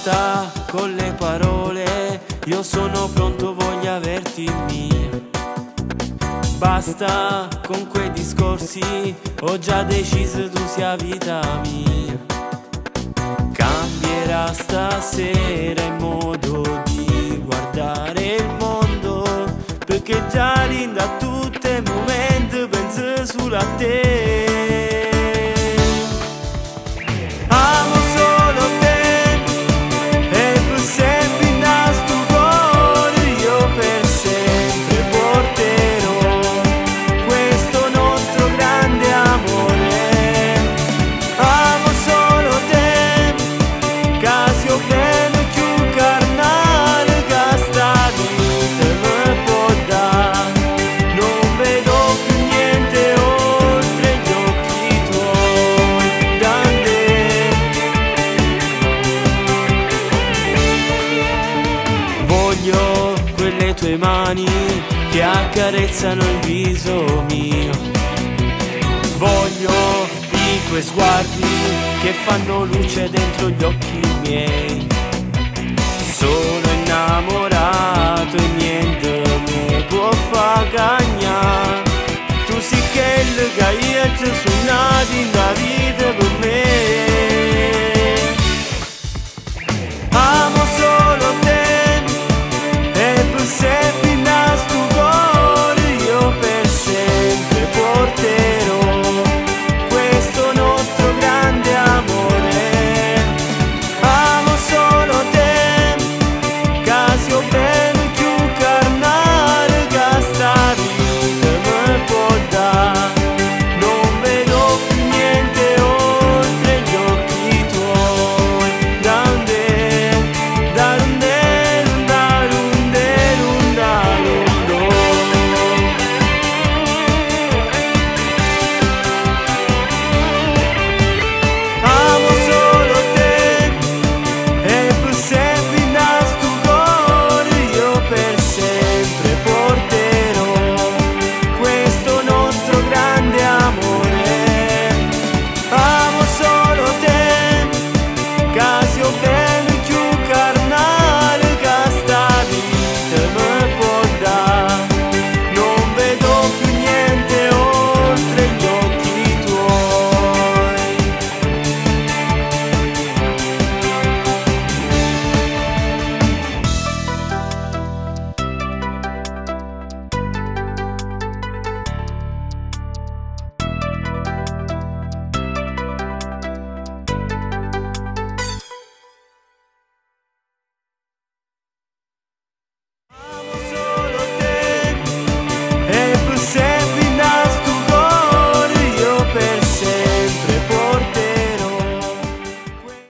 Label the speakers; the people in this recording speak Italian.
Speaker 1: Basta con le parole, io sono pronto, voglio averti mia. Basta con quei discorsi, ho già deciso tu sia vita mia. Cambierà stasera il modo di guardare il mondo, perché già da tutti i momenti penso solo a te. Amo solo te e per sempre in sto cuore io per sempre porterò questo nostro grande amore. Amo solo te, che ho bene più carnale che sta vita mi può dare. Non vedo più niente oltre gli occhi tuoi, grande. Voglio quelle tue mani che accarezzano il viso mio. Voglio i tuoi sguardi che fanno luce dentro gli occhi